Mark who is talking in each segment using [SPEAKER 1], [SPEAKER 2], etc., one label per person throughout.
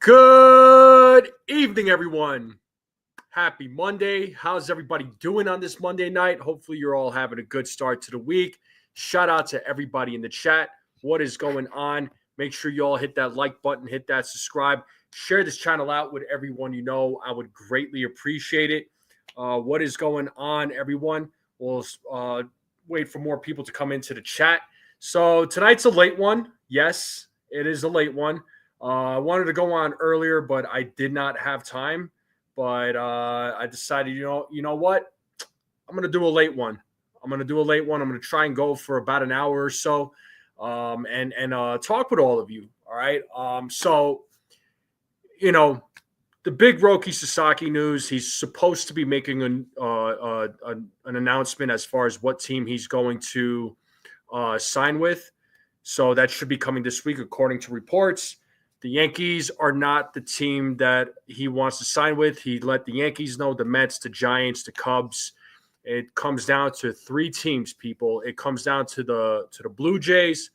[SPEAKER 1] Good evening, everyone. Happy Monday. How's everybody doing on this Monday night? Hopefully, you're all having a good start to the week. Shout out to everybody in the chat. What is going on? Make sure you all hit that like button, hit that subscribe. Share this channel out with everyone you know. I would greatly appreciate it. What is going on, everyone? We'll wait for more people to come into the chat. So tonight's a late one. Yes, it is a late one. I wanted to go on earlier, but I did not have time. But I decided, you know what? I'm going to do a late one. I'm going to try and go for about an hour or so and talk with all of you. All right. The big Roki Sasaki news, he's supposed to be making an announcement as far as what team he's going to sign with. So that should be coming this week, according to reports. The Yankees are not the team that he wants to sign with. He let the Yankees know, the Mets, the Giants, the Cubs. It comes down to three teams, people. It comes down to the Blue Jays,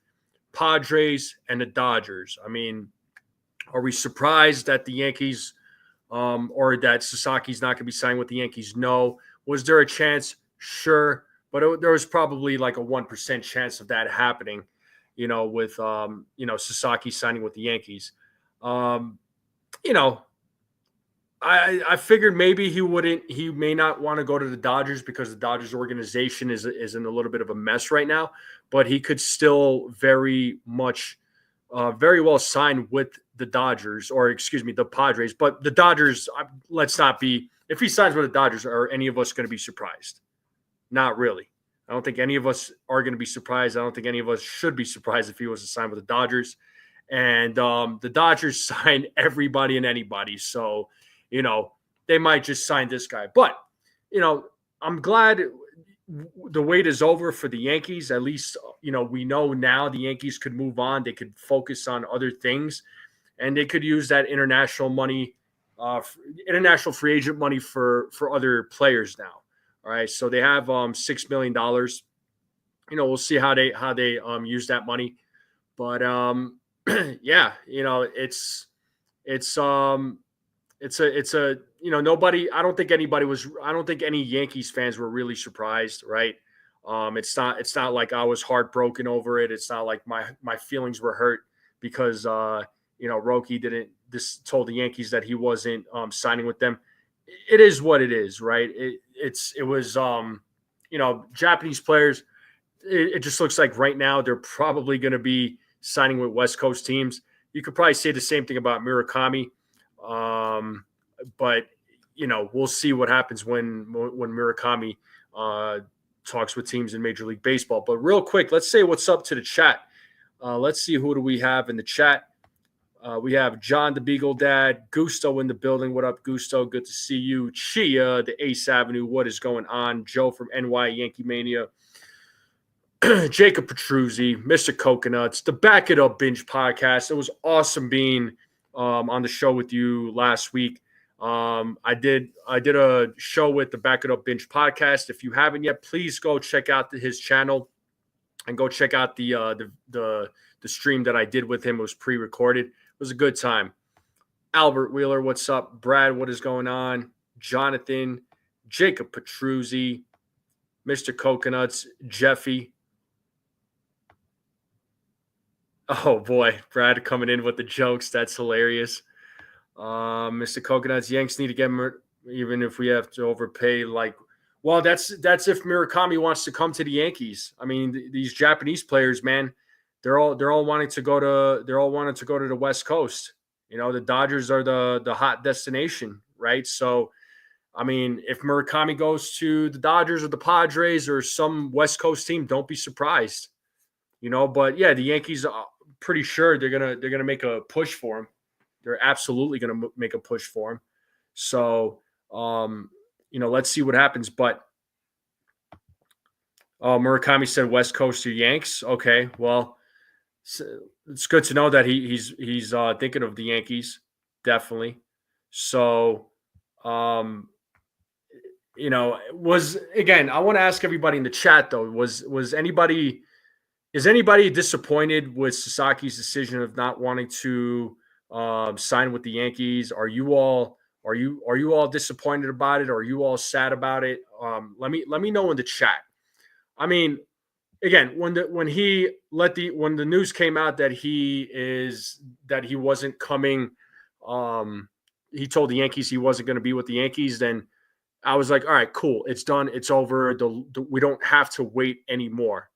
[SPEAKER 1] Padres, and the Dodgers. I mean, are we surprised that the Yankees or that Sasaki's not going to be signing with the Yankees? No. Was there a chance? Sure. But there was probably like a 1% chance of that happening, with Sasaki signing with the Yankees. I figured maybe he may not want to go to the Dodgers because the Dodgers organization is in a little bit of a mess right now, but he could still very well sign with the Dodgers, or excuse me, the Padres. But the Dodgers, let's not be, if he signs with the Dodgers, are any of us going to be surprised? Not really. I don't think any of us are going to be surprised. I don't think any of us should be surprised if he was to sign with the Dodgers. And the Dodgers sign everybody and anybody. So, they might just sign this guy. But, I'm glad the wait is over for the Yankees. At least, we know now the Yankees could move on. They could focus on other things. And they could use that international money, international free agent money for other players now. All right, so they have $6 million. We'll see how they use that money, but yeah, it's nobody. I don't think any Yankees fans were really surprised, right? It's not like I was heartbroken over it. It's not like my feelings were hurt because Roki told the Yankees that he wasn't signing with them. It is what it is, right? It was Japanese players. It just looks like right now they're probably going to be signing with West Coast teams. You could probably say the same thing about Murakami, but we'll see what happens when Murakami talks with teams in Major League Baseball. But real quick, let's say what's up to the chat. Let's see, who do we have in the chat? We have John the Beagle Dad, Gusto in the building. What up, Gusto? Good to see you. Chia, the Ace Avenue. What is going on? Joe from NY Yankee Mania. Jacob Petruzzi, Mr. Coconuts, the Back It Up Binge podcast. It was awesome being on the show with you last week. I did a show with the Back It Up Binge podcast. If you haven't yet, please go check out his channel and go check out the stream that I did with him. It was pre-recorded. It was a good time. Albert Wheeler, what's up? Brad, what is going on? Jonathan, Jacob Petruzzi, Mr. Coconuts, Jeffy. Oh, boy. Brad coming in with the jokes. That's hilarious. Mr. Coconuts, Yanks need to get him, even if we have to overpay. Well, that's if Murakami wants to come to the Yankees. I mean, these Japanese players, man, they're all wanting to go to the West Coast. The Dodgers are the hot destination, right? So, I mean, if Murakami goes to the Dodgers or the Padres or some West Coast team, don't be surprised. But yeah, the Yankees are pretty sure they're gonna make a push for him. They're absolutely gonna make a push for him. So, let's see what happens. But Murakami said West Coast or Yanks. Okay, well, it's good to know that he's thinking of the Yankees, definitely. So, I want to ask everybody in the chat though, is anybody disappointed with Sasaki's decision of not wanting to sign with the Yankees. Are you all disappointed about it? Are you all sad about it? Let me know in the chat. I mean, again, when the news came out that he wasn't coming, he told the Yankees he wasn't going to be with the Yankees. Then I was like, all right, cool, it's done, it's over. We don't have to wait anymore.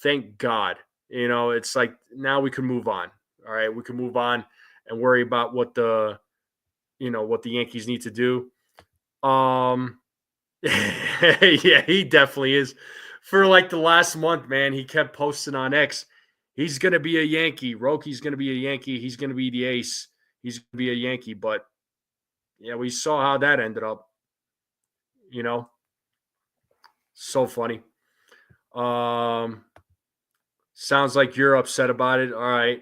[SPEAKER 1] Thank God. It's like now we can move on. All right, we can move on and worry about what the Yankees need to do. Yeah, he definitely is. For like the last month, man, he kept posting on X. He's gonna be a Yankee. Roki's gonna be a Yankee. He's gonna be the ace. He's gonna be a Yankee. But yeah, we saw how that ended up. So funny. Sounds like you're upset about it. All right.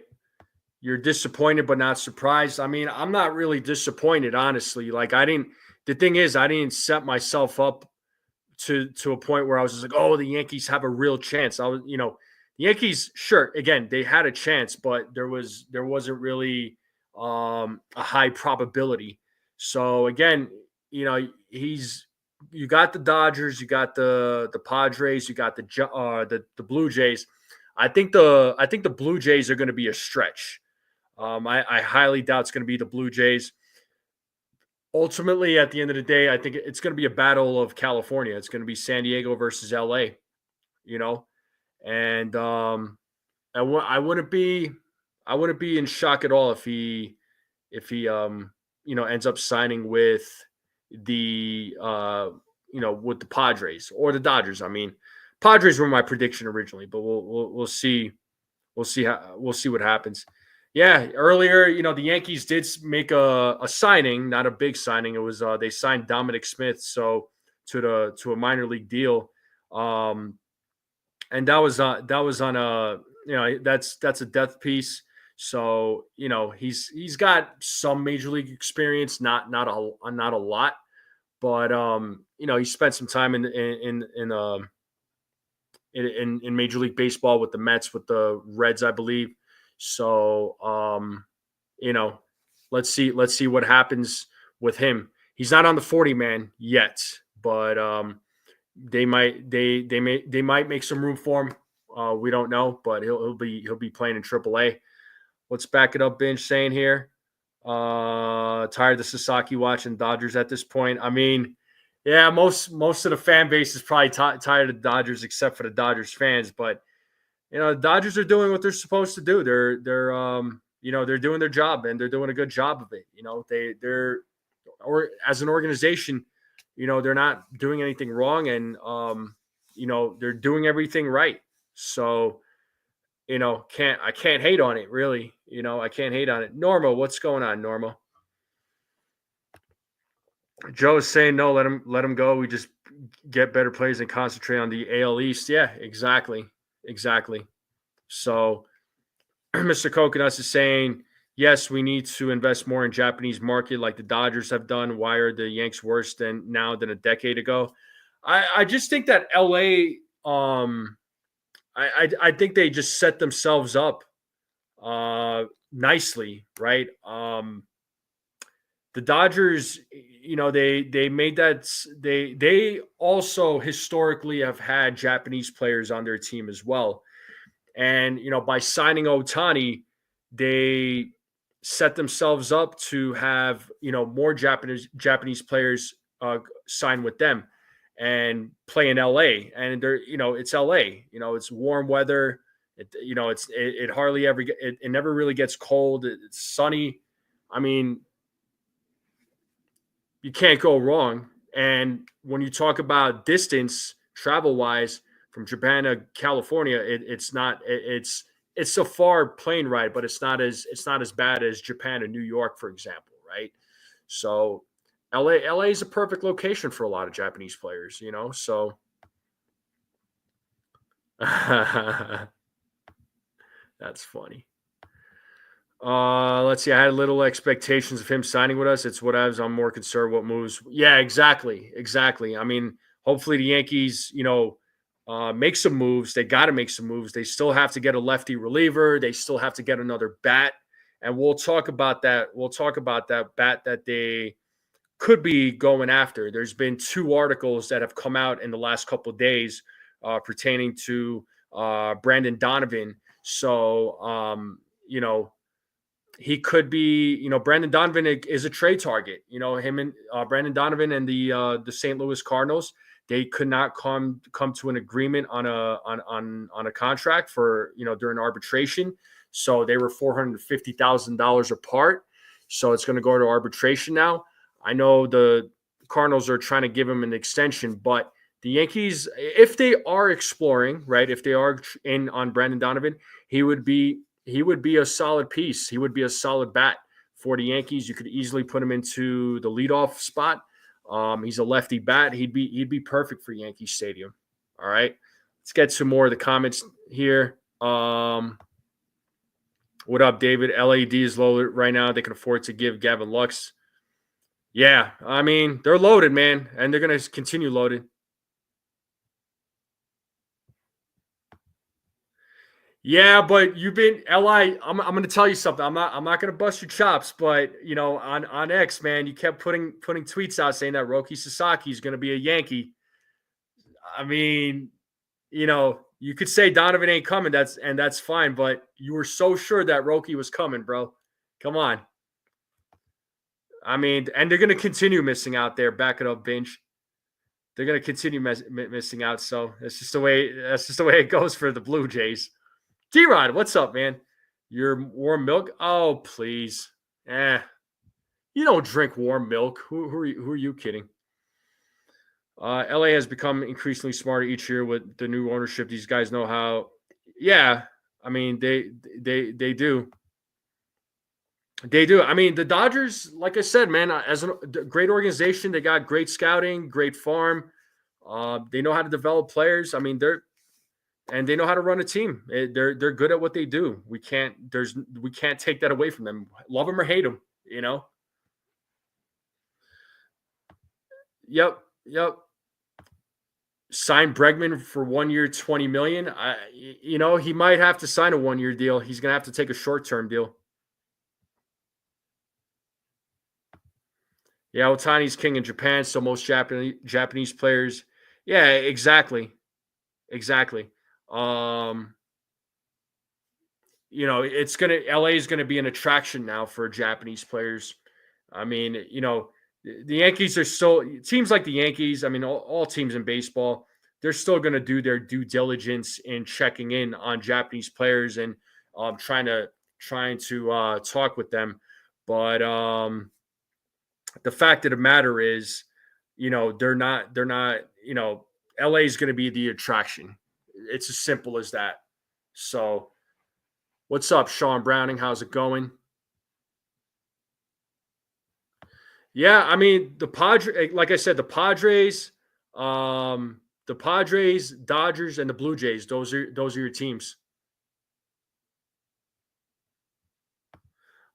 [SPEAKER 1] You're disappointed but not surprised. I mean, I'm not really disappointed, honestly. Like the thing is, I didn't set myself up to a point where I was just like, oh, the Yankees have a real chance. The Yankees, sure, again, they had a chance, but there wasn't really a high probability. So again, you got the Dodgers, you got the Padres, you got the Blue Jays. I think the Blue Jays are going to be a stretch. I highly doubt it's going to be the Blue Jays. Ultimately, at the end of the day, I think it's going to be a battle of California. It's going to be San Diego versus LA, and I wouldn't be in shock at all if he ends up signing with the with the Padres or the Dodgers. I mean, Padres were my prediction originally, but we'll see. We'll see what happens. Yeah, earlier, the Yankees did make a signing, not a big signing. It was they signed Dominic Smith, so to a minor league deal, and that was on a that's a depth piece. So he's got some major league experience, not a lot, but he spent some time in Major League Baseball with the Mets, with the Reds, I believe. So, let's see what happens with him. He's not on the 40 man yet, but they might make some room for him. We don't know, but he'll be playing in AAA. Let's back it up. Binge saying here, tired of Sasaki watching Dodgers at this point. I mean, yeah, most of the fan base is probably tired of the Dodgers, except for the Dodgers fans. But the Dodgers are doing what they're supposed to do. They're doing their job, and they're doing a good job of it. Or as an organization, they're not doing anything wrong, and they're doing everything right. So I can't hate on it, really. I can't hate on it. Norma, what's going on, Norma? Joe is saying no, let him go. We just get better players and concentrate on the AL East. Yeah, exactly. So Mr. Coconuts is saying, yes, we need to invest more in Japanese market like the Dodgers have done. Why are the Yanks worse than a decade ago? I just think that LA, I think they just set themselves up nicely, right? The Dodgers, they made that they also historically have had Japanese players on their team as well. And by signing Ohtani, they set themselves up to have more Japanese players sign with them and play in LA. And they're it's LA. It's warm weather. It hardly ever it never really gets cold. It's sunny. I mean, you can't go wrong. And when you talk about distance, travel wise, from Japan to California, it's a far plane ride, but it's not as bad as Japan and New York, for example, right? So LA is a perfect location for a lot of Japanese players, so that's funny. Let's see. I had little expectations of him signing with us. It's what I'm more concerned what moves. Yeah, exactly. I mean, hopefully the Yankees, make some moves. They got to make some moves. They still have to get a lefty reliever. They still have to get another bat and we'll talk about that. We'll talk about that bat that they could be going after. There's been 2 articles that have come out in the last couple of days pertaining to Brandon Donovan. So, he could be, Brandon Donovan is a trade target. Him and Brandon Donovan and the St. Louis Cardinals, they could not come to an agreement on a contract for during arbitration. So they were $450,000 apart. So it's going to go to arbitration now. I know the Cardinals are trying to give him an extension, but the Yankees, if they are exploring, right, if they are in on Brandon Donovan, he would be a solid piece. He would be a solid bat for the Yankees. You could easily put him into the leadoff spot. He's a lefty bat. He'd be perfect for Yankee Stadium. All right. Let's get to more of the comments here. What up, David? LAD is loaded right now. They can afford to give Gavin Lux. Yeah, I mean, they're loaded, man, and they're going to continue loaded. Yeah, but you've been LI. I'm going to tell you something. I'm not going to bust your chops, but on X, man, you kept putting tweets out saying that Roki Sasaki is going to be a Yankee. I mean, you could say Donovan ain't coming. That's fine, but you were so sure that Roki was coming, bro. Come on. I mean, and they're going to continue missing out there. Back it up, Binge. They're going to continue missing out. So that's just the way it goes for the Blue Jays. D-Rod, what's up, man? Your warm milk? Oh, please. You don't drink warm milk. Who are you kidding? LA has become increasingly smarter each year with the new ownership. These guys know how. Yeah, I mean they do. They do. I mean, the Dodgers, like I said, man, as a great organization, they got great scouting, great farm. They know how to develop players. I mean, they know how to run a team. They're good at what they do. We can't take that away from them. Love them or hate them, Yep. Sign Bregman for 1 year, $20 million. He might have to sign a 1 year deal. He's gonna have to take a short term deal. Yeah, Otani's king in Japan, so most Japanese players. Yeah, exactly. It's LA is gonna be an attraction now for Japanese players. I mean, the Yankees are still teams like the Yankees. I mean, all teams in baseball, they're still gonna do their due diligence in checking in on Japanese players and trying to talk with them. But the fact of the matter is, they're not, LA is going to be the attraction. It's as simple as that. So, what's up, Sean Browning? How's it going? Yeah, I mean, like I said, the Padres, Dodgers, and the Blue Jays. Those are your teams.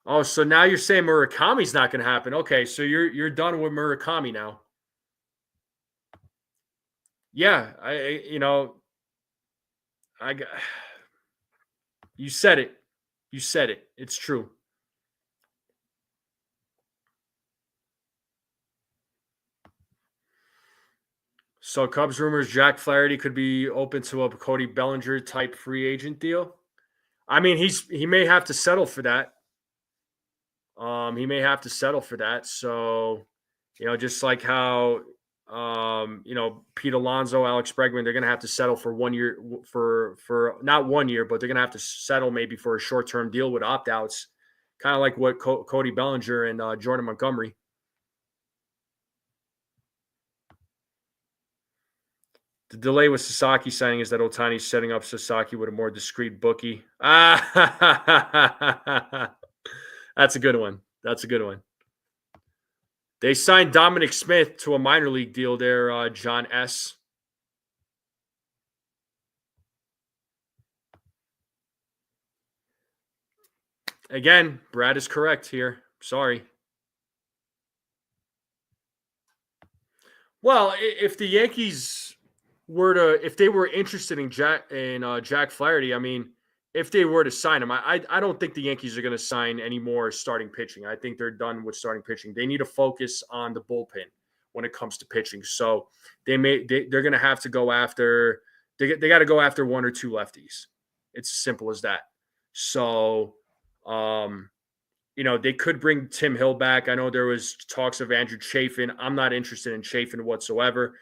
[SPEAKER 1] Oh, so now you're saying Murakami's not going to happen? Okay, so you're done with Murakami now. Yeah, you said it. You said it. It's true. So Cubs rumors Jack Flaherty could be open to a Cody Bellinger type free agent deal. I mean, he may have to settle for that. He may have to settle for that. So, just like how Pete Alonso, Alex Bregman, they're going to have to settle for 1 year for not 1 year, but they're going to have to settle maybe for a short-term deal with opt-outs, kind of like what Cody Bellinger and Jordan Montgomery. The delay with Sasaki signing is that Otani's setting up Sasaki with a more discreet bookie. That's a good one. They signed Dominic Smith to a minor league deal there, John S. Again, Brad is correct here. Sorry. Well, if the Yankees if they were interested in Jack Flaherty, I mean, if they were to sign him, I don't think the Yankees are going to sign any more starting pitching. I think they're done with starting pitching. They need to focus on the bullpen when it comes to pitching. So they're going to have to go after they got to go after one or two lefties. It's as simple as that. So they could bring Tim Hill back. I know there was talks of Andrew Chafin. I'm not interested in Chafin whatsoever.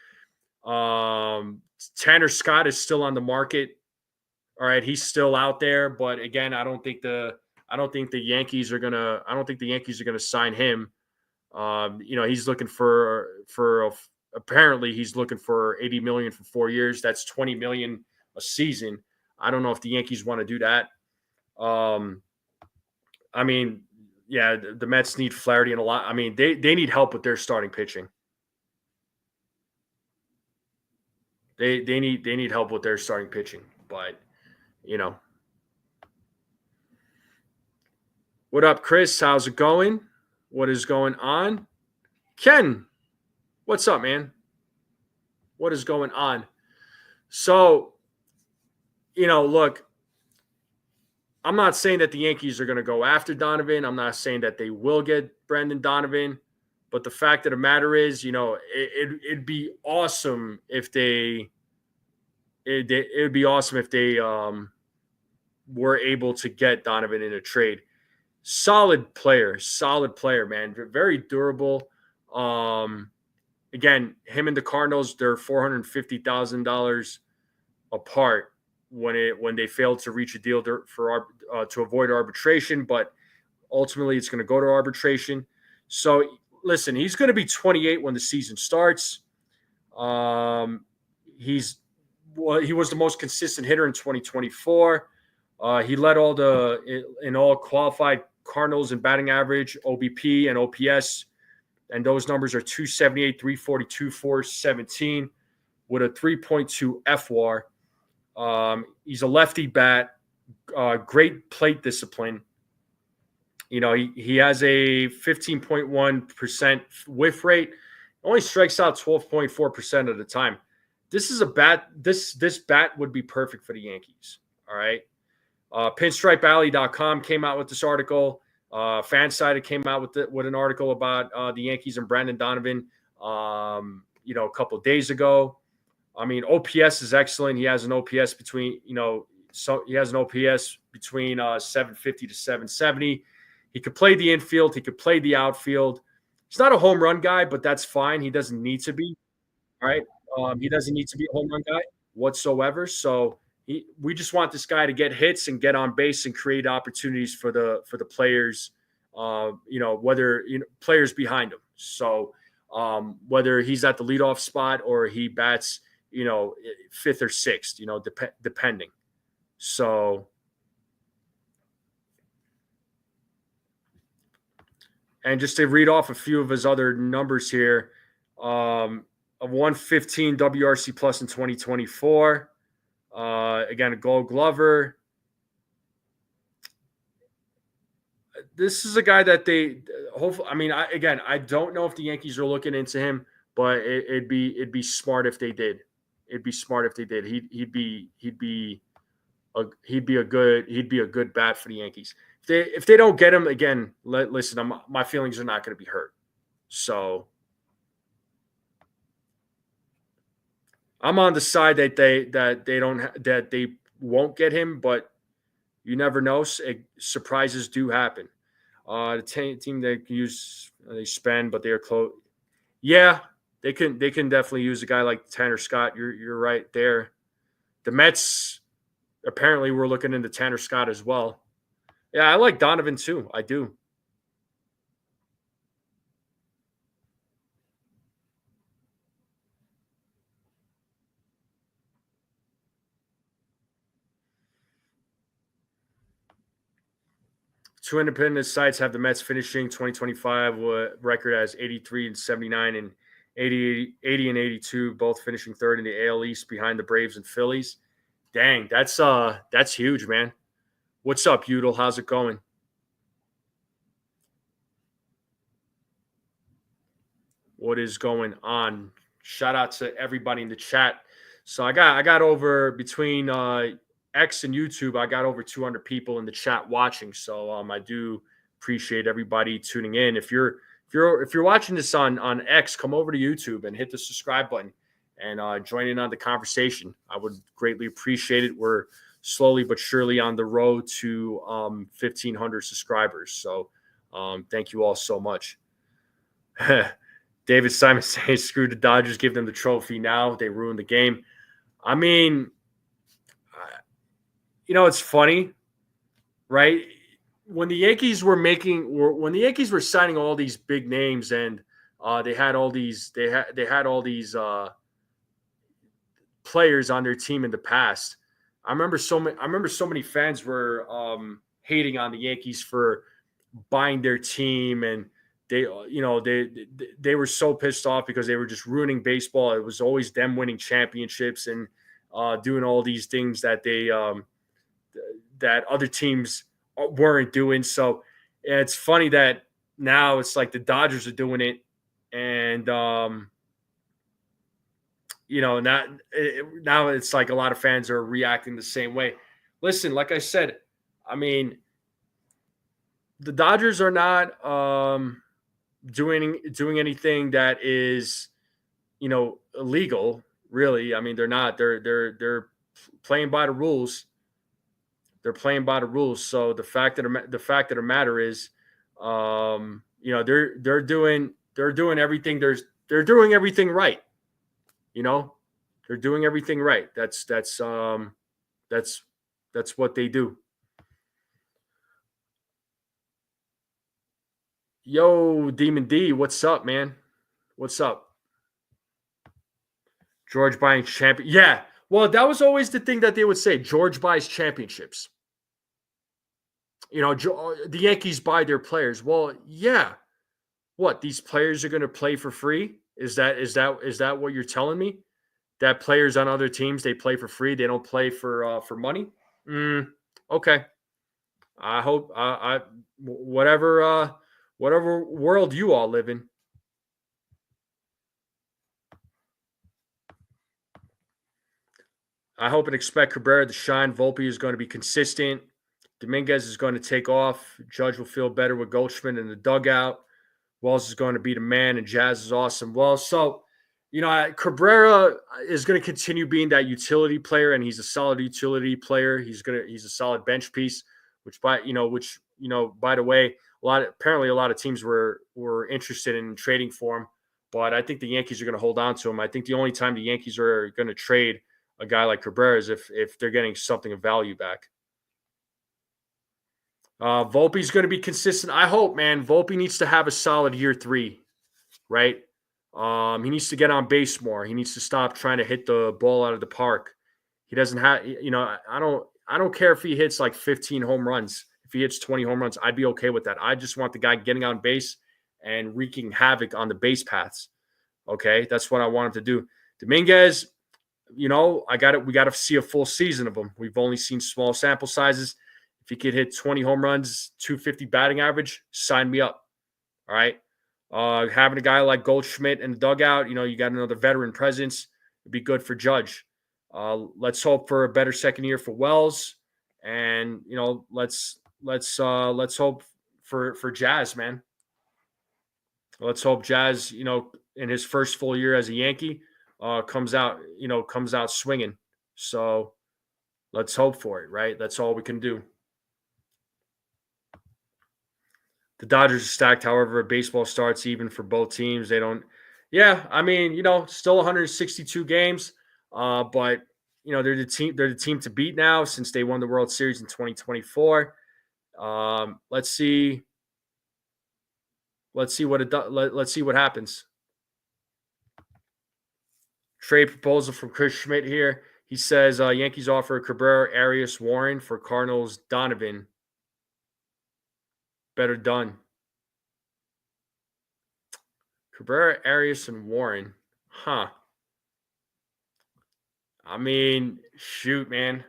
[SPEAKER 1] Tanner Scott is still on the market. All right, he's still out there, but again, I don't think the Yankees are gonna sign him. He's looking apparently he's looking for $80 million for 4 years. That's $20 million a season. I don't know if the Yankees want to do that. The Mets need Flaherty and a lot. I mean, they need help with their starting pitching. They need help with their starting pitching, but What up, Chris? How's it going? What is going on? Ken, what's up, man? What is going on? So, look, I'm not saying that the Yankees are going to go after Donovan. I'm not saying that they will get Brendan Donovan. But the fact of the matter is, it'd be awesome if they were able to get Donovan in a trade. Solid player, man. Very durable. Again, him and the Cardinals, they're $450,000 apart when they failed to reach a deal to avoid arbitration, but ultimately it's going to go to arbitration. So listen, he's going to be 28 when the season starts. He was the most consistent hitter in 2024. He led all qualified Cardinals in batting average, OBP, and OPS. And those numbers are 278, 342, 417 with a 3.2 FWAR. He's a lefty bat, great plate discipline. He has a 15.1% whiff rate, only strikes out 12.4% of the time. This is a bat. This bat would be perfect for the Yankees. All right. PinstripeAlley.com came out with this article. Fansided came out with an article about the Yankees and Brendan Donovan, a couple of days ago. I mean, OPS is excellent. He has an OPS between 750 to 770. He could play the infield. He could play the outfield. He's not a home run guy, but that's fine. He doesn't need to be. All right. He doesn't need to be a home run guy whatsoever. So we just want this guy to get hits and get on base and create opportunities for the players, players behind him. So whether he's at the leadoff spot or he bats, fifth or sixth, depending. So, and just to read off a few of his other numbers here, a 115 WRC plus in 2024. Again, a Gold Glover. This is a guy that they hopefully. I mean, I don't know if the Yankees are looking into him, but it'd be smart if they did. It'd be smart if they did. He'd be a good bat for the Yankees. If they don't get him again, listen, my feelings are not going to be hurt. So I'm on the side that they won't get him, but you never know. Surprises do happen. The team they can use, they spend, but they are close. Yeah, they can definitely use a guy like Tanner Scott. You're right there. The Mets apparently were looking into Tanner Scott as well. Yeah, I like Donovan too. I do. Two independent sites have the Mets finishing 2025 record as 83 and 79 and 80 and 82, both finishing third in the AL East behind the Braves and Phillies. Dang, that's huge, man. What's up, Udall? How's it going? What is going on? Shout out to everybody in the chat. So I got over between X and YouTube, I got over 200 people in the chat watching. So I do appreciate everybody tuning in. If you're watching this on X, come over to YouTube and hit the subscribe button and join in on the conversation. I would greatly appreciate it. We're slowly but surely on the road to 1,500 subscribers. So thank you all so much. David Simon saying, screw the Dodgers, give them the trophy now. They ruined the game. I mean, it's funny, right? When the Yankees were signing all these big names and they had all these players on their team in the past. I remember so many fans were hating on the Yankees for buying their team, and they were so pissed off because they were just ruining baseball. It was always them winning championships and doing all these things that that other teams weren't doing. So it's funny that now it's like the Dodgers are doing it, and now it's like a lot of fans are reacting the same way. Listen, like I said, I mean, the Dodgers are not doing anything that is, illegal. Really, I mean, they're not. They're playing by the rules. They're playing by the rules. So the fact of the matter is, they're doing everything. They're doing everything right. They're doing everything right. That's what they do. Yo, Demon D, what's up, man? What's up? George buying champion. Yeah. Well, that was always the thing that they would say. George buys championships. The Yankees buy their players. Well, yeah. What? These players are going to play for free? Is that what you're telling me? That players on other teams, they play for free. They don't play for money. Okay. I hope whatever world you all live in. I hope and expect Cabrera to shine. Volpe is going to be consistent. Dominguez is going to take off. Judge will feel better with Goldschmidt in the dugout. Wells is going to be the man, and Jazz is awesome. Well, so Cabrera is going to continue being that utility player, and he's a solid utility player. He's a solid bench piece. By the way, apparently a lot of teams were interested in trading for him, but I think the Yankees are going to hold on to him. I think the only time the Yankees are going to trade a guy like Cabrera is if they're getting something of value back. Volpe's going to be consistent. I hope, man. Volpe needs to have a solid year 3, right? He needs to get on base more. He needs to stop trying to hit the ball out of the park. He doesn't have, I don't care if he hits like 15 home runs. If he hits 20 home runs, I'd be okay with that. I just want the guy getting on base and wreaking havoc on the base paths. Okay, that's what I want him to do. Dominguez, we got to see a full season of him. We've only seen small sample sizes. If he could hit 20 home runs, 250 batting average, sign me up. All right. Having a guy like Goldschmidt in the dugout, you got another veteran presence. It'd be good for Judge. Let's hope for a better second year for Wells, and let's hope for Jazz, man. Let's hope Jazz, in his first full year as a Yankee, comes out swinging. So let's hope for it, right? That's all we can do. The Dodgers are stacked. However, baseball starts even for both teams. They don't. Yeah, I mean, still 162 games, but they're the team. They're the team to beat now since they won the World Series in 2024. Let's see. Let's see what happens. Trade proposal from Chris Schmidt here. He says Yankees offer Cabrera, Arias, Warren for Cardinals, Donovan. Better done. Cabrera, Arias, and Warren. Huh. I mean, shoot, man.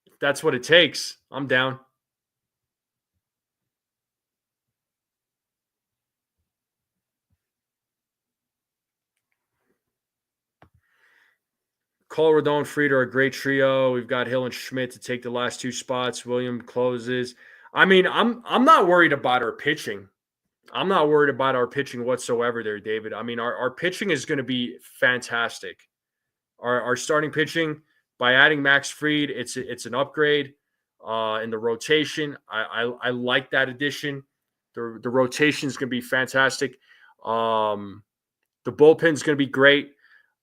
[SPEAKER 1] If that's what it takes, I'm down. Cole, Rodon, Fried are a great trio. We've got Hill and Schmidt to take the last 2 spots. William closes. I mean, I'm not worried about our pitching. I'm not worried about our pitching whatsoever there, David. I mean, our pitching is going to be fantastic. Our starting pitching, by adding Max Fried, it's an upgrade in the rotation. I like that addition. The rotation is going to be fantastic. The bullpen is going to be great.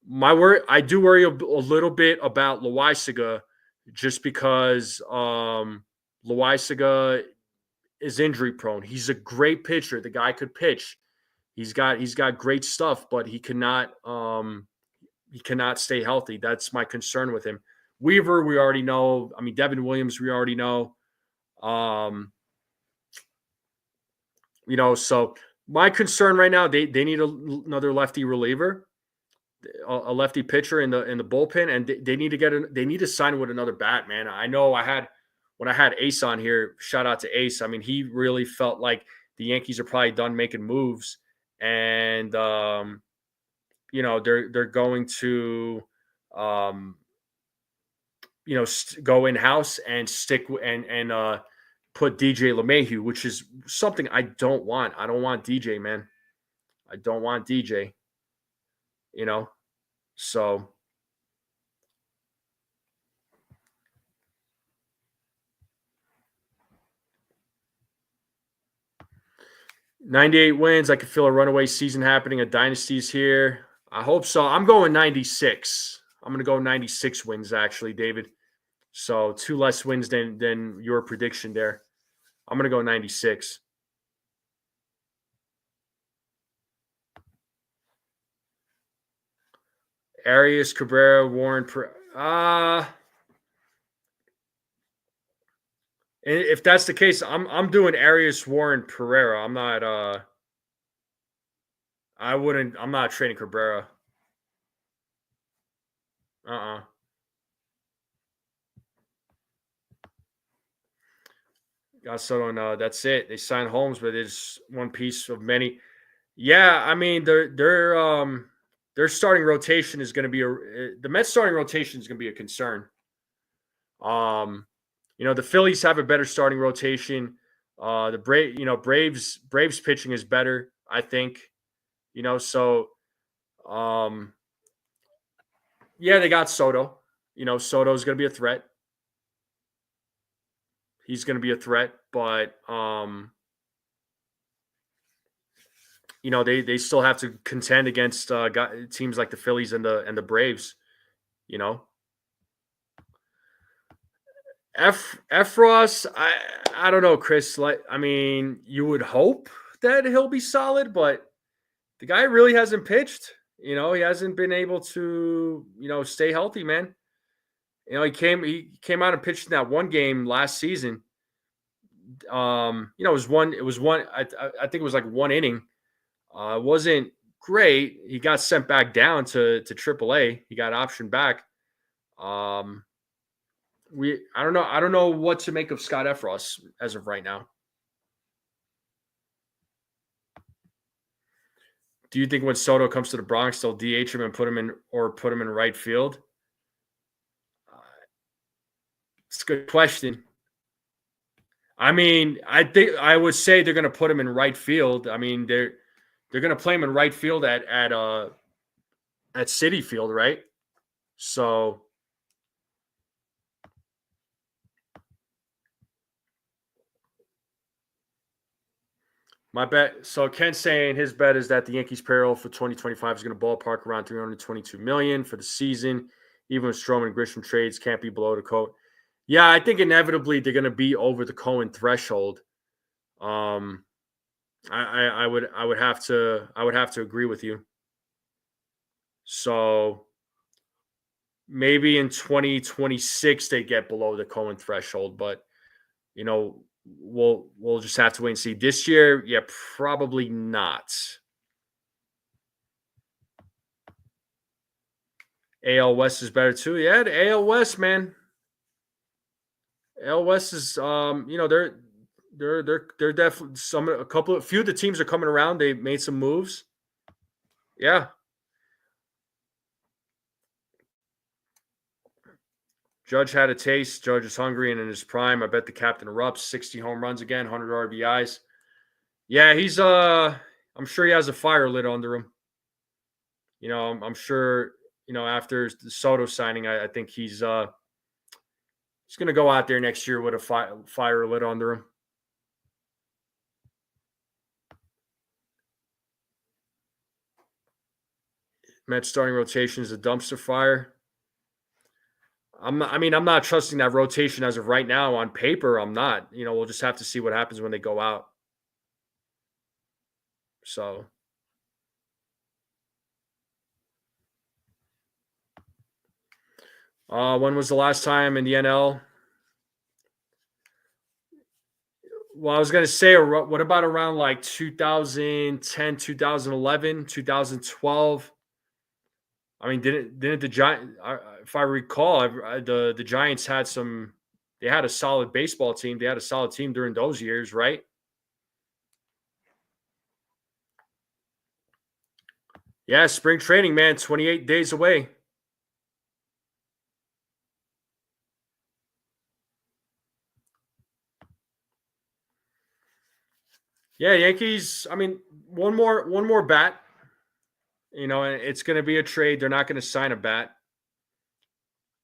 [SPEAKER 1] I do worry a little bit about Loaisiga, just because Loaisiga is injury prone. He's a great pitcher. The guy could pitch. He's got great stuff, but he cannot stay healthy. That's my concern with him. Weaver, we already know. I mean, Devin Williams, we already know. So my concern right now, they need another lefty reliever, a lefty pitcher in the bullpen, and they need to sign with another bat, man. I know when I had Ace on here, shout out to Ace. I mean, he really felt like the Yankees are probably done making moves, and they're going to go in house and stick and put DJ LeMahieu, which is something I don't want. I don't want DJ, man. I don't want DJ. So. 98 wins. I can feel a runaway season happening. A dynasty's here. I hope so. I'm going 96. I'm going to go 96 wins, actually, David. So 2 less wins than your prediction there. I'm going to go 96. Arias, Cabrera, Warren. If that's the case, I'm doing Arias, Warren, Pereira. I'm not. I'm not trading Cabrera. Got Soto, and that's it. They signed Holmes, but it's one piece of many. Yeah, I mean their starting rotation is going to be the Mets starting rotation is going to be a concern. The Phillies have a better starting rotation. The Braves pitching is better, I think. So they got Soto. Soto's going to be a threat. He's going to be a threat, but they still have to contend against teams like the Phillies and the Braves. Efros, I don't know, Chris. You would hope that he'll be solid, but the guy really hasn't pitched. He hasn't been able to, stay healthy, man. He came out and pitched in that one game last season. It was one. I think it was like 1 inning. It wasn't great. He got sent back down to AAA. He got optioned back. I don't know what to make of Scott Efros as of right now. Do you think when Soto comes to the Bronx, they'll DH him and put him in right field? It's a good question. I mean, I would say they're going to put him in right field. I mean, they're going to play him in right field at Citi Field, right? So my bet. So Ken's saying his bet is that the Yankees payroll for 2025 is going to ballpark around $322 million for the season. Even with Stroman and Grisham trades, can't be below the Cohen. Yeah, I think inevitably they're going to be over the Cohen threshold. I would have to agree with you. So maybe in 2026 they get below the Cohen threshold, but we'll just have to wait and see. This year, yeah, probably not. AL West is better too. Yeah, the AL West, man. AL West is they're definitely a few of the teams are coming around. They made some moves. Yeah. Judge had a taste. Judge is hungry and in his prime. I bet the captain erupts. 60 home runs again, 100 RBIs. Yeah, he's I'm sure he has a fire lit under him. I'm sure, after the Soto signing, I think he's going to go out there next year with a fire lit under him. Mets starting rotation is a dumpster fire. I'm not trusting that rotation as of right now. On paper, I'm not. We'll just have to see what happens when they go out. So, when was the last time in the NL? Well, I was going to say, what about around like 2010, 2011, 2012? I mean, didn't the Giants? If I recall, the Giants had they had a solid baseball team. They had a solid team during those years, right? Yeah, spring training, man, 28 days away. Yeah, Yankees. I mean, one more bat. And it's going to be a trade. They're not going to sign a bat.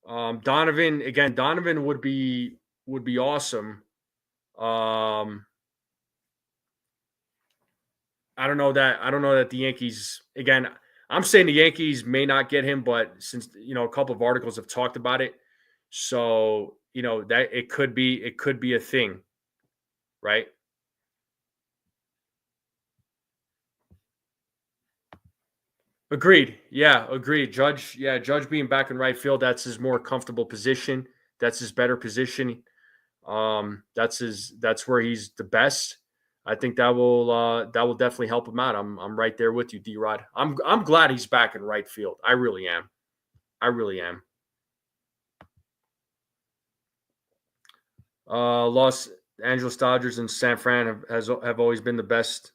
[SPEAKER 1] Donovan would be awesome. I don't know that the Yankees, again, I'm saying the Yankees may not get him, but since a couple of articles have talked about it, so that it could be a thing, right? Agreed. Yeah, agreed. Judge being back in right field, that's his more comfortable position. That's his better position. That's where he's the best. I think that will definitely help him out. I'm right there with you, D-Rod. I'm glad he's back in right field. I really am. I really am. Los Angeles Dodgers and San Fran have always been the best.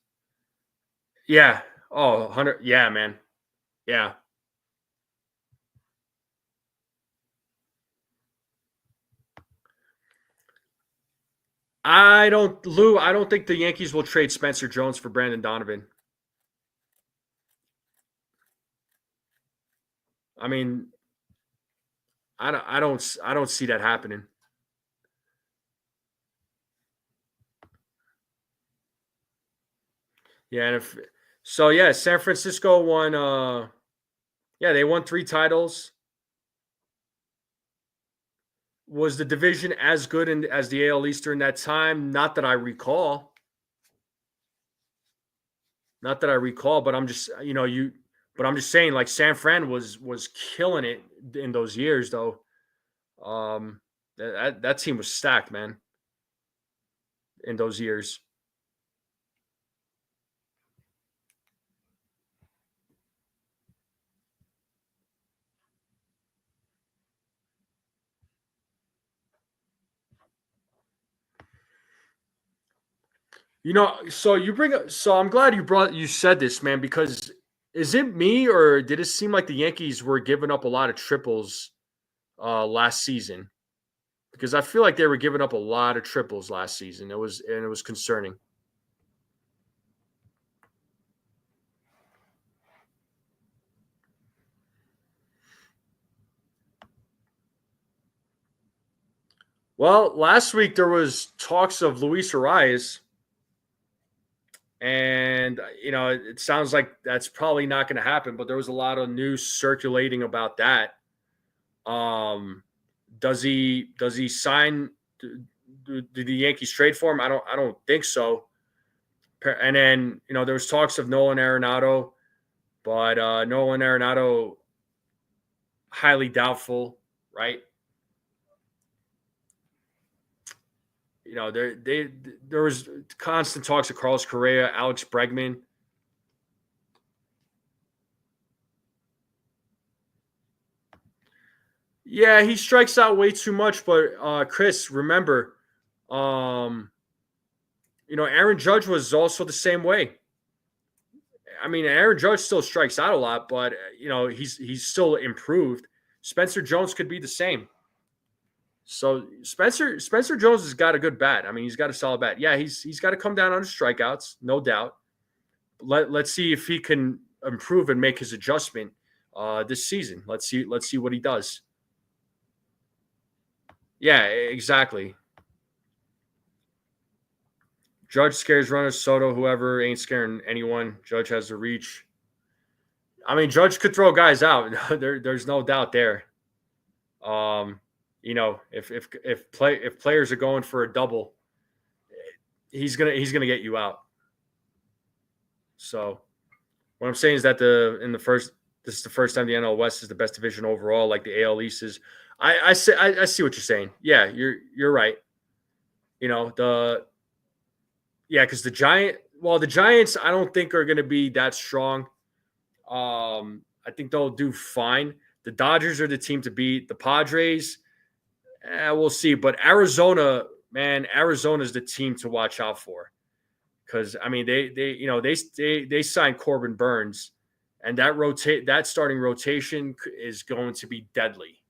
[SPEAKER 1] Yeah. Oh, 100. Yeah, man. Yeah. I don't think the Yankees will trade Spencer Jones for Brandon Donovan. I mean, I don't see that happening. Yeah, and San Francisco won they won 3 titles. Was the division as good as the AL East during that time? Not that I recall. Not that I recall, but I'm just but I'm just saying, like, San Fran was killing it in those years, though. That team was stacked, man, in those years. So I'm glad you said this, man, because is it me or did it seem like the Yankees were giving up a lot of triples last season? Because I feel like they were giving up a lot of triples last season. It was concerning. Well, last week there was talks of Luis Arias, and it sounds like that's probably not going to happen. But there was a lot of news circulating about that. Does he sign? Do the Yankees trade for him? I don't think so. And then there was talks of Nolan Arenado, but Nolan Arenado highly doubtful, right? There was constant talks of Carlos Correa, Alex Bregman. Yeah, he strikes out way too much, but Chris, remember, Aaron Judge was also the same way. I mean, Aaron Judge still strikes out a lot, but he's still improved. Spencer Jones could be the same. So Spencer Jones has got a good bat. I mean, he's got a solid bat. Yeah, he's got to come down on his strikeouts, no doubt. Let's see if he can improve and make his adjustment this season. Let's see what he does. Yeah, exactly. Judge scares runners. Soto, whoever, ain't scaring anyone. Judge has the reach. I mean, Judge could throw guys out. There's no doubt there. If players are going for a double, he's gonna get you out. So what I'm saying is that this is the first time the NL West is the best division overall, like the AL East is. I see what you're saying. Yeah, you're right. Because the Giants I don't think are going to be that strong. I think they'll do fine. The Dodgers are the team to beat. The Padres, we'll see. But Arizona is the team to watch out for. Because I mean, they signed Corbin Burns, and that starting rotation is going to be deadly.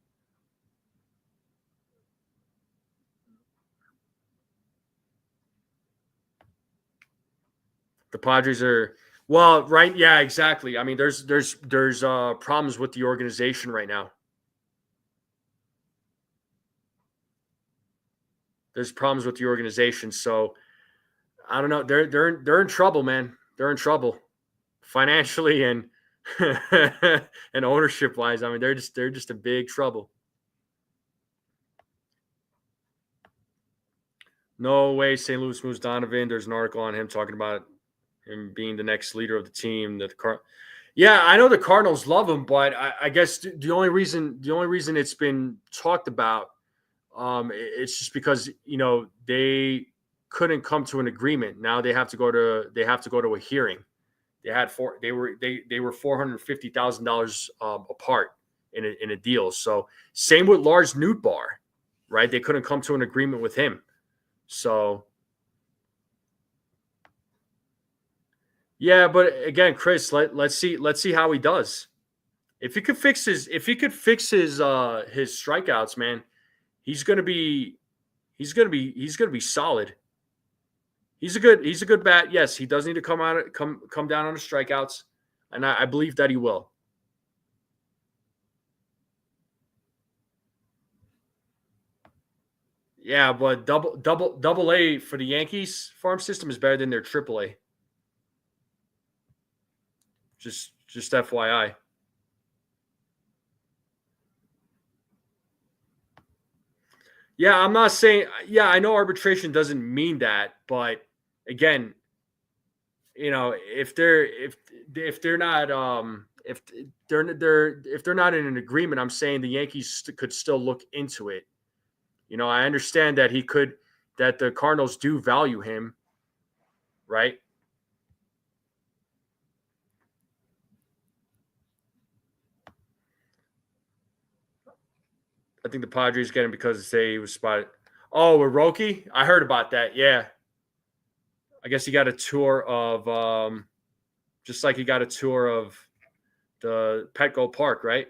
[SPEAKER 1] The Padres are right. Yeah, exactly. I mean, there's problems with the organization right now. There's problems with the organization, so I don't know. They're in trouble, man. They're in trouble financially and and ownership wise. I mean, they're just in big trouble. No way St. Louis moves Donovan. There's an article on him talking about him being the next leader of the team. Yeah, I know the Cardinals love him, but I guess the only reason it's been talked about, it's just because they couldn't come to an agreement. Now they have to go to a hearing. They were $450,000 apart in a deal. So same with Lars Nootbaar, right? They couldn't come to an agreement with him. So yeah, but again, Chris, let's see how he does. If he could fix his strikeouts, man, he's gonna be solid. He's a good bat. Yes, he does need to come down on the strikeouts, and I believe that he will. Yeah, but double A for the Yankees farm system is better than their triple A. Just FYI. Yeah, I'm not saying. Yeah, I know arbitration doesn't mean that, but again, if they're not if they're not in an agreement, I'm saying the Yankees could still look into it. I understand that that the Cardinals do value him, right? I think the Padres get him because they say he was spotted. Oh, with Roki? I heard about that. Yeah. I guess he got a tour of just like he got a tour of the Petco Park, right?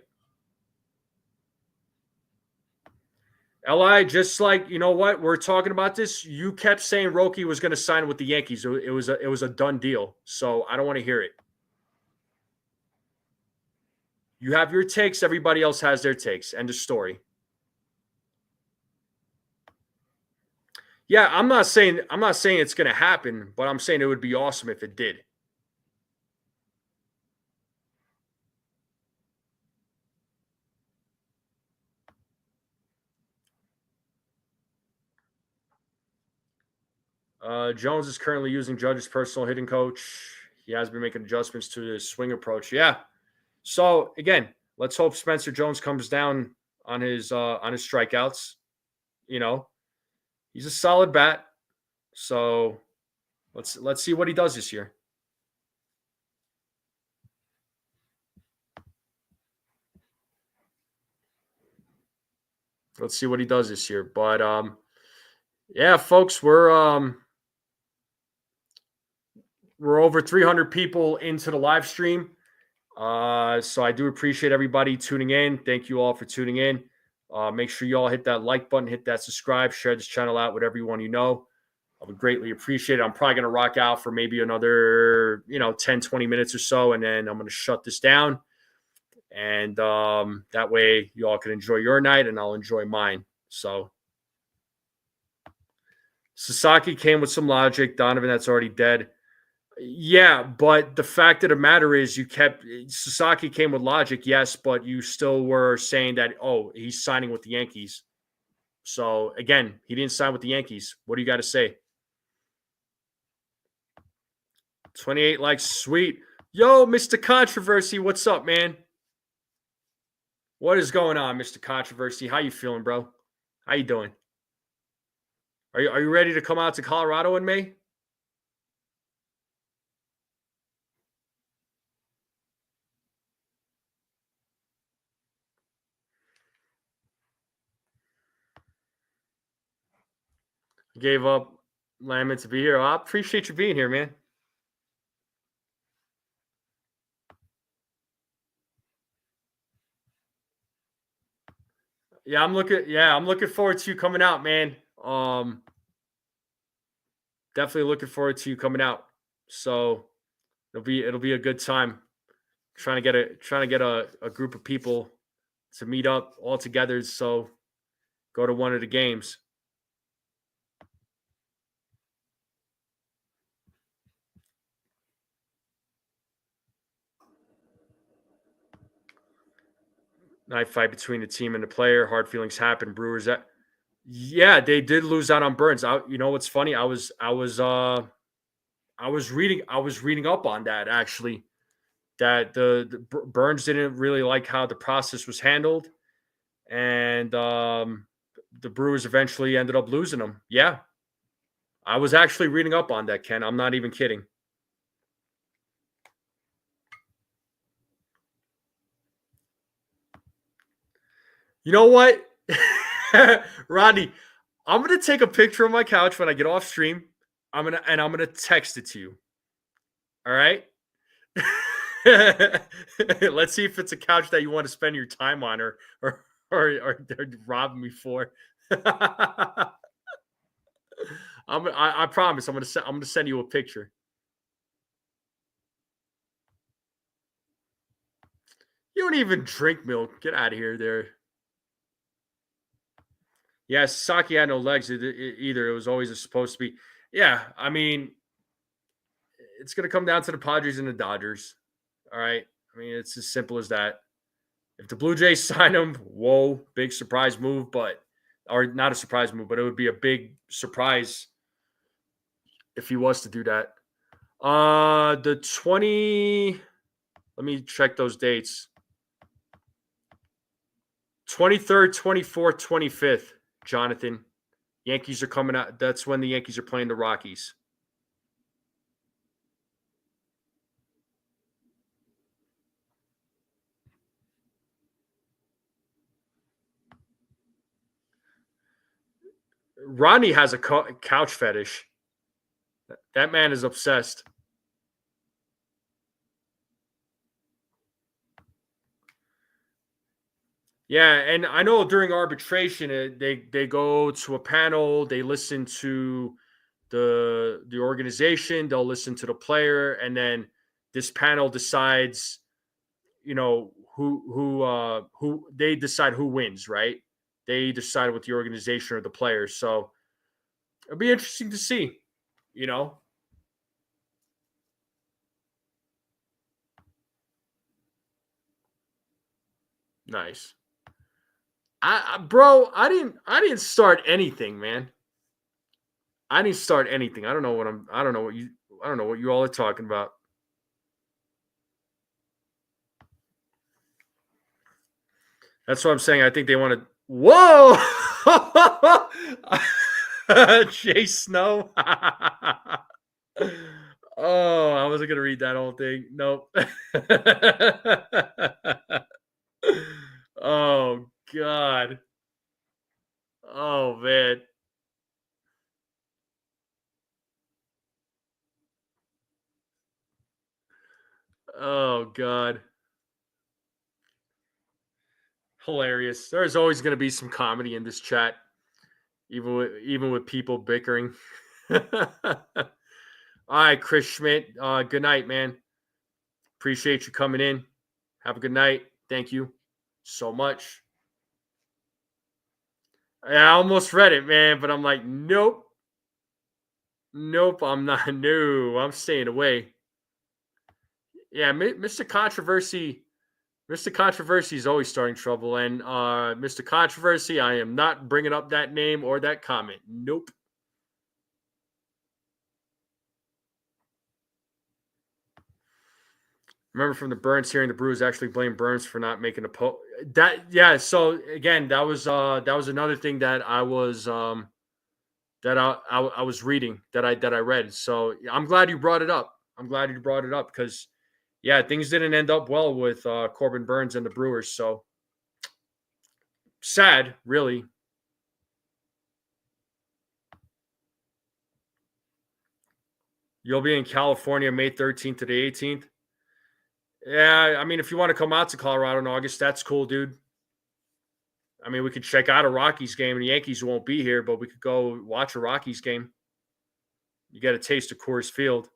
[SPEAKER 1] Li, just like you know what we're talking about this. You kept saying Roki was going to sign with the Yankees. It was a done deal. So I don't want to hear it. You have your takes. Everybody else has their takes. End of story. Yeah, I'm not saying it's going to happen, but I'm saying it would be awesome if it did. Jones is currently using Judge's personal hitting coach. He has been making adjustments to his swing approach. Yeah. So again, let's hope Spencer Jones comes down on his strikeouts. He's a solid bat. So let's see what he does this year. Let's see what he does this year. But yeah, folks, we're over 300 people into the live stream. So I do appreciate everybody tuning in. Thank you all for tuning in. Make sure you all hit that like button, hit that subscribe, share this channel out with everyone you know. I would greatly appreciate it. I'm probably going to rock out for maybe another, 10, 20 minutes or so, and then I'm going to shut this down. And that way you all can enjoy your night and I'll enjoy mine. So Sasaki came with some logic. Donovan, that's already dead. Yeah, but the fact of the matter is Sasaki came with logic, yes, but you still were saying that, oh, he's signing with the Yankees. So again, he didn't sign with the Yankees. What do you got to say? 28 likes, sweet. Yo, Mr. Controversy, what's up, man? What is going on, Mr. Controversy? How you feeling, bro? How you doing? Are you ready to come out to Colorado in May? Gave up Lamont to be here. I appreciate you being here, man. Yeah, I'm looking forward to you coming out, man. Definitely looking forward to you coming out. So it'll be a good time. Trying to get a group of people to meet up all together. So go to one of the games. Knife fight between the team and the player. Hard feelings happen. Brewers that. Yeah, they did lose out on Burns. You know what's funny? I was reading up on that actually. That the Burns didn't really like how the process was handled, and the Brewers eventually ended up losing him. Yeah, I was actually reading up on that, Ken. I'm not even kidding. You know what, Rodney? I'm gonna take a picture of my couch when I get off stream. I'm gonna text it to you. All right. Let's see if it's a couch that you want to spend your time on, or rob me for. I promise. I'm gonna send you a picture. You don't even drink milk. Get out of here, there. Yeah, Sasaki had no legs either. It was always supposed to be. Yeah, I mean, it's gonna come down to the Padres and the Dodgers. All right. I mean, it's as simple as that. If the Blue Jays sign him, whoa, big surprise move, or not a surprise move, but it would be a big surprise if he was to do that. The 20, let me check those dates. 23rd, 24th, 25th, Jonathan. Yankees are coming out. That's when the Yankees are playing the Rockies. Rodney has a couch fetish. That man is obsessed. Yeah, and I know during arbitration they go to a panel, they listen to the organization, they'll listen to the player, and then this panel decides, who they decide who wins, right? They decide with the organization or the players. So it'll be interesting to see, you know. Nice. Bro, I didn't start anything, man. I didn't start anything. I don't know what you all are talking about. That's what I'm saying. I think they want to. Whoa! Jay Snow. Oh, I wasn't gonna read that whole thing. Nope. Oh God. Oh man. Oh God. Hilarious. There's always going to be some comedy in this chat, even with people bickering. All right, Chris Schmidt. Good night, man. Appreciate you coming in. Have a good night. Thank you so much. I almost read it, man, but I'm like, nope. Nope, I'm not. No, I'm staying away. Yeah, Mr. Controversy. Mr. Controversy is always starting trouble. And Mr. Controversy, I am not bringing up that name or that comment. Nope. Remember from the Burns hearing, the Brewers actually blame Burns for not making a post. Yeah. So again, that was another thing that I was I was reading that I read. So I'm glad you brought it up. I'm glad you brought it up because yeah, things didn't end up well with Corbin Burns and the Brewers. So sad, really. You'll be in California May 13th to the 18th. Yeah, I mean, if you want to come out to Colorado in August, that's cool, dude. I mean, we could check out a Rockies game, and the Yankees won't be here, but we could go watch a Rockies game. You get a taste of Coors Field.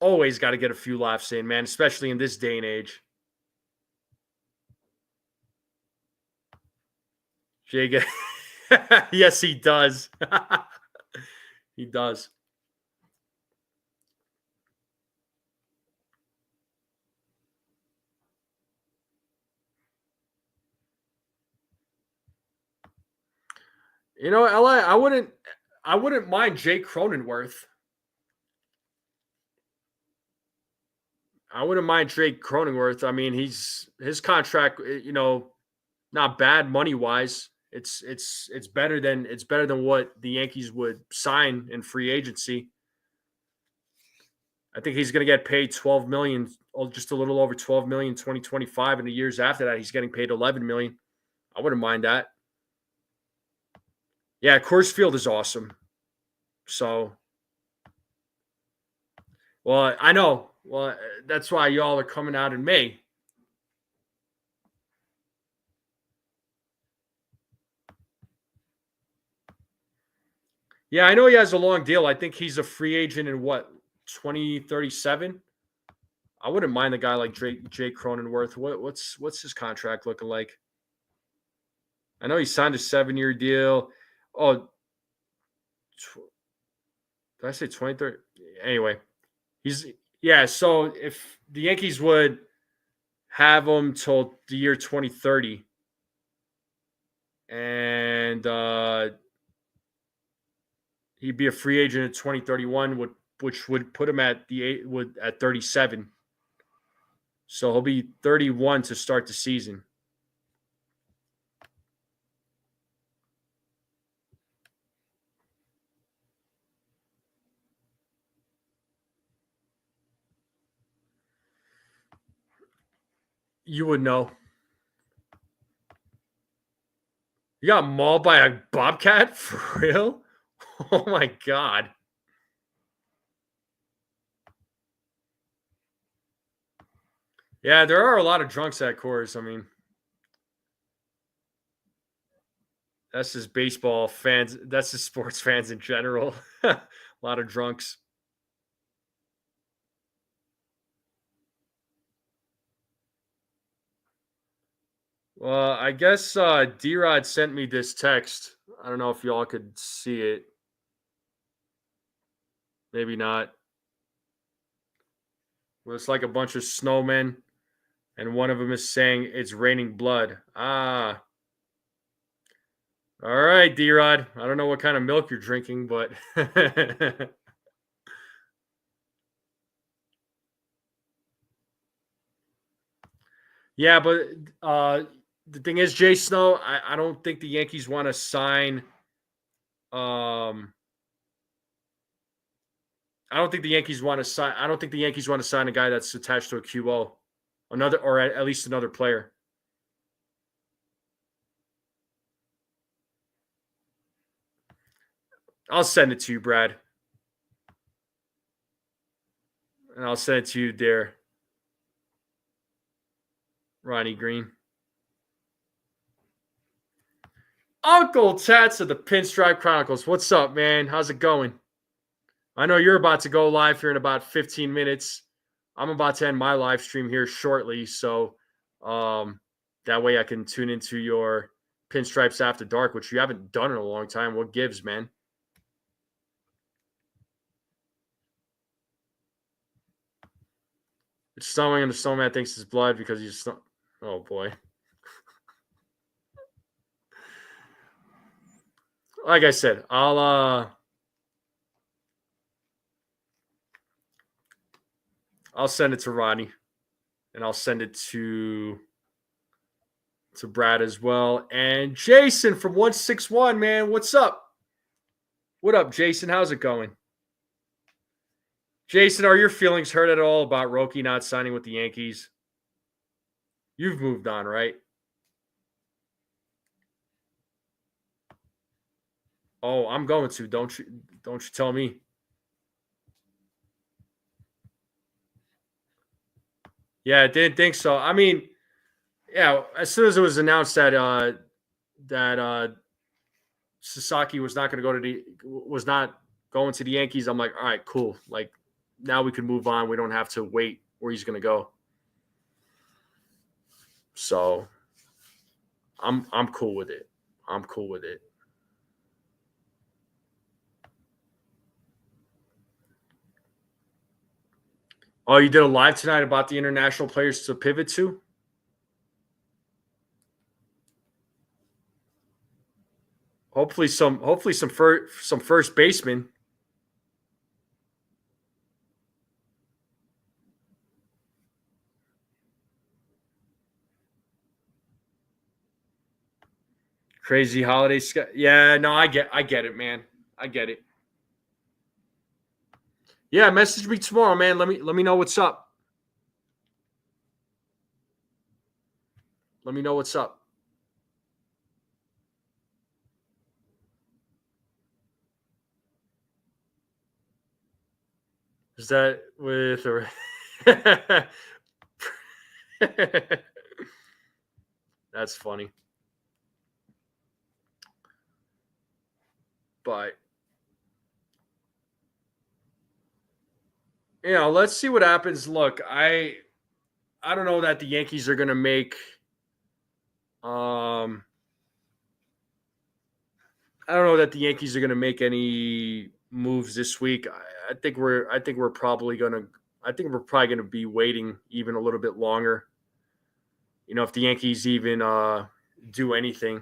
[SPEAKER 1] Always got to get a few laughs in, man, especially in this day and age. Jay, yes, he does. He does. You know, LA, I wouldn't mind Jake Cronenworth. I wouldn't mind Jake Cronenworth. I mean, his contract, you know, not bad money wise. It's better than what the Yankees would sign in free agency. I think he's going to get paid 12 million, just a little over 12 million 2025, and the years after that he's getting paid 11 million. I wouldn't mind that. Yeah, Coors Field is awesome. So, well, I know. Well, that's why y'all are coming out in May. Yeah, I know he has a long deal. I think he's a free agent in what, 2037? I wouldn't mind a guy like Jake Cronenworth. What's his contract looking like? I know he signed a 7-year deal. Oh, did I say 2030? Anyway, he's yeah. So if the Yankees would have him till the year 2030, and he'd be a free agent in 2031, which would put him at 37. So he'll be 31 to start the season. You would know. You got mauled by a bobcat? For real? Oh my God. Yeah, there are a lot of drunks at Coors. I mean, that's just baseball fans. That's just sports fans in general. A lot of drunks. Well, I guess D-Rod sent me this text. I don't know if y'all could see it. Maybe not. Well, it's like a bunch of snowmen, and one of them is saying it's raining blood. Ah. All right, D-Rod. I don't know what kind of milk you're drinking, but yeah, but the thing is, Jay Snow, I don't think the Yankees want to sign. I don't think the Yankees want to sign. I don't think the Yankees want to sign a guy that's attached to a QO, another or at least another player. I'll send it to you, Brad, and I'll send it to you, there. Ronnie Green. Uncle Tats of the Pinstripe Chronicles. What's up, man? How's it going? I know you're about to go live here in about 15 minutes. I'm about to end my live stream here shortly, so that way I can tune into your Pinstripes After Dark, which you haven't done in a long time. What gives, man? It's snowing and the snowman thinks it's blood because he's oh boy. Like I said, I'll send it to Rodney, and I'll send it to Brad as well. And Jason from 161, man, what's up? What up, Jason? How's it going? Jason, are your feelings hurt at all about Roki not signing with the Yankees? You've moved on, right? Oh, I'm going to. Don't you tell me. Yeah, I didn't think so. I mean, yeah, as soon as it was announced that Sasaki was not going to the Yankees, I'm like, all right, cool. Like now we can move on. We don't have to wait where he's going to go. So I'm cool with it. I'm cool with it. Oh, you did a live tonight about the international players to pivot to? Hopefully some first baseman. Crazy holiday. Yeah, no, I get it, man. I get it. Yeah, message me tomorrow, man. Let me know what's up. Let me know what's up. Is that with or That's funny. But let's see what happens. Look, I don't know that the Yankees are going to make I don't know that the Yankees are going to make any moves this week. I think we're probably going to be waiting even a little bit longer. If the Yankees even do anything.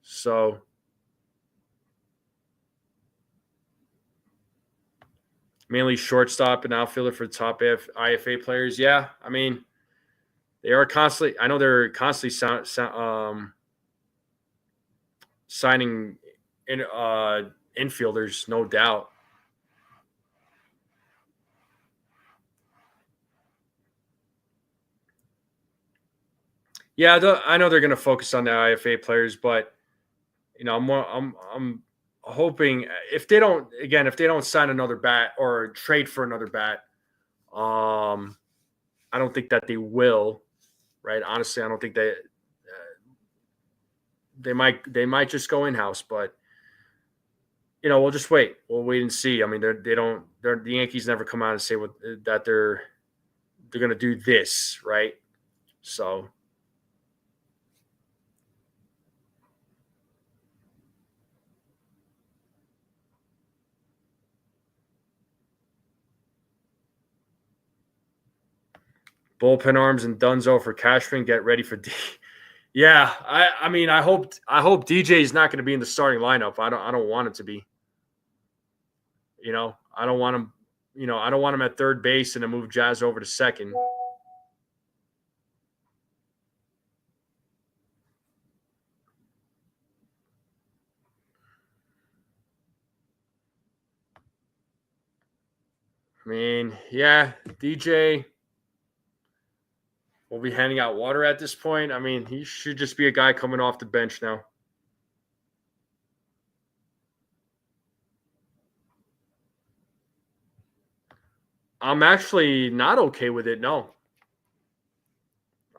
[SPEAKER 1] So mainly shortstop and outfielder for the top IFA players. Yeah, I mean, they are constantly. I know they're constantly signing infielders, no doubt. Yeah, I know they're going to focus on the IFA players, but I'm hoping if they don't sign another bat or trade for another bat, I don't think that they will. Right? Honestly, I don't think they might just go in house, but we'll just wait. We'll wait and see. I mean, the Yankees never come out and say that they're going to do this, right? So bullpen arms and Dunzo for Cashman. Get ready for D. Yeah, I mean, I hope DJ is not going to be in the starting lineup. I don't want him to be. I don't want him. I don't want him at third base and to move Jazz over to second. I mean, yeah, DJ will be handing out water at this point. I mean, he should just be a guy coming off the bench now. I'm actually not okay with it. No,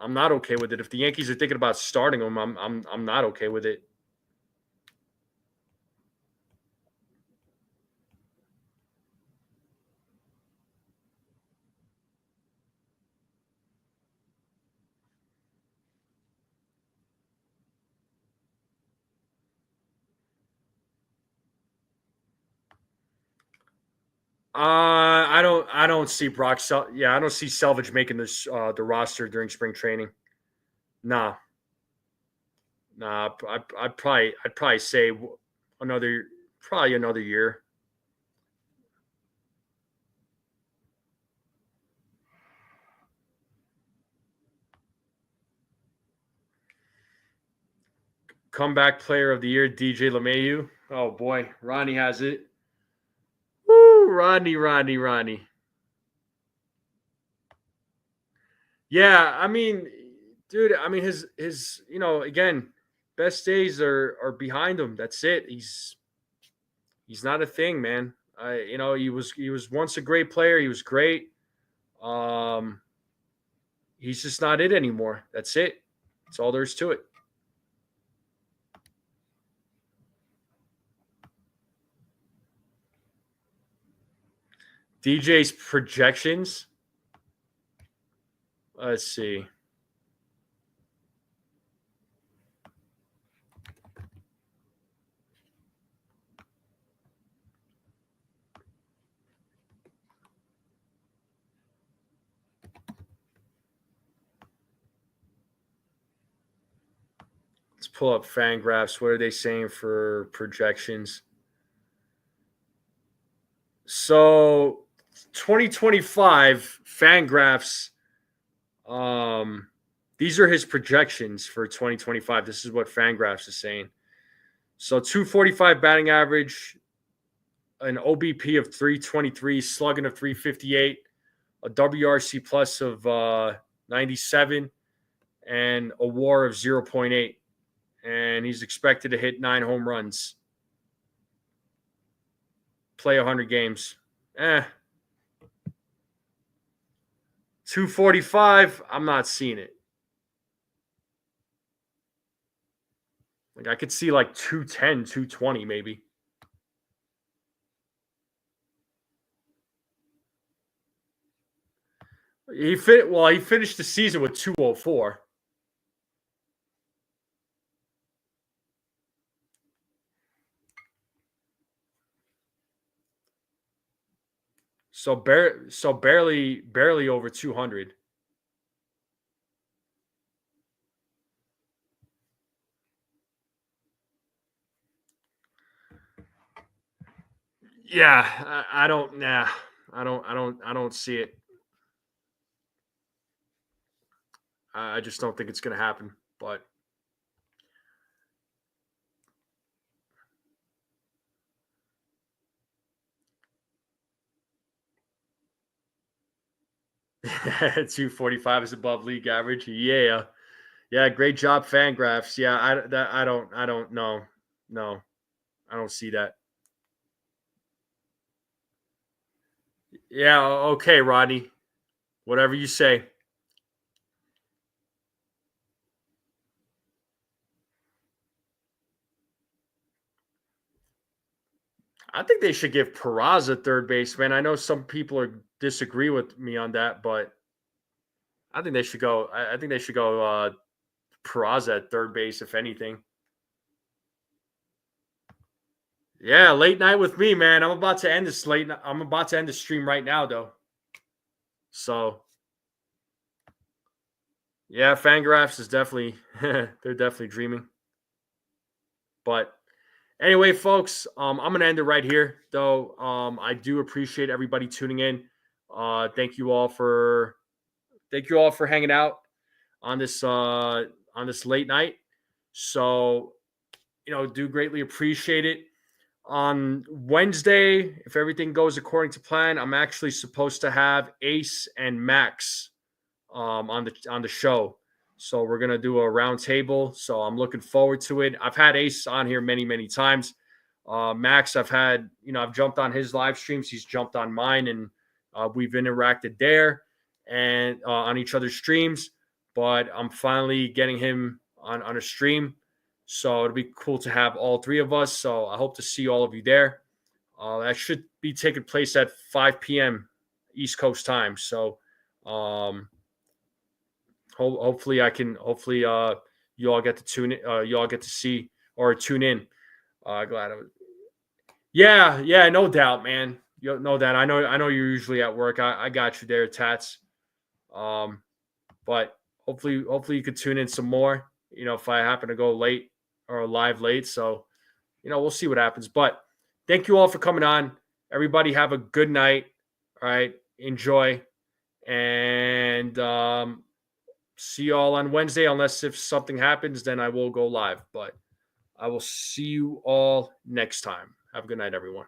[SPEAKER 1] I'm not okay with it. If the Yankees are thinking about starting him, I'm not okay with it. I don't see I don't see Selvage making this the roster during spring training. Nah, I'd probably say probably another year. Comeback player of the year, DJ LeMahieu. Oh boy, Ronnie has it. Woo, Ronnie. Yeah, I mean, dude, I mean his again, best days are behind him. That's it. He's not a thing, man. He was once a great player. He was great. Um, he's just not it anymore. That's it. That's all there is to it. DJ's projections. Let's see. Let's pull up Fangraphs. What are they saying for projections? So 2025 Fangraphs. These are his projections for 2025. This is what Fangraphs is saying. So 245 batting average, an OBP of 323, slugging of 358, a WRC plus of 97, and a WAR of 0.8. And he's expected to hit 9 home runs. Play 100 games. 245, I'm not seeing it. Like I could see like 210, 220 maybe. He finished the season with 204. So barely over 200. Yeah, I don't. Nah, I don't see it. I just don't think it's going to happen. But 245 is above league average. Yeah, great job, Fangraphs. Yeah, I don't know. No, I don't see that. Yeah, okay, Rodney. Whatever you say. I think they should give Peraza third baseman. I know some people disagree with me on that, but I think they should go. I think they should go Peraza at third base, if anything. Yeah, late night with me, man. I'm about to end this late. I'm about to end the stream right now, though. So, yeah, Fangraphs is definitely they're definitely dreaming. But anyway, folks, I'm gonna end it right here, though. I do appreciate everybody tuning in. Thank you all for hanging out on this late night. So, do greatly appreciate it. On Wednesday, if everything goes according to plan, I'm actually supposed to have Ace and Max on the show. So we're gonna do a round table. So I'm looking forward to it. I've had Ace on here many times. Max, I've jumped on his live streams. He's jumped on mine, and we've interacted there and on each other's streams. but I'm finally getting him on a stream. So it'll be cool to have all three of us. So I hope to see all of you there. That should be taking place at 5 p.m. East Coast time. So hopefully you all get to tune in, you all get to see or tune in. Glad I was. Yeah, no doubt, man. You know that. I know you're usually at work. I got you there, Tats. But hopefully you could tune in some more. If I happen to go late or live late, so we'll see what happens. But thank you all for coming on. Everybody have a good night. All right, enjoy, and see you all on Wednesday. Unless if something happens, then I will go live. But I will see you all next time. Have a good night, everyone.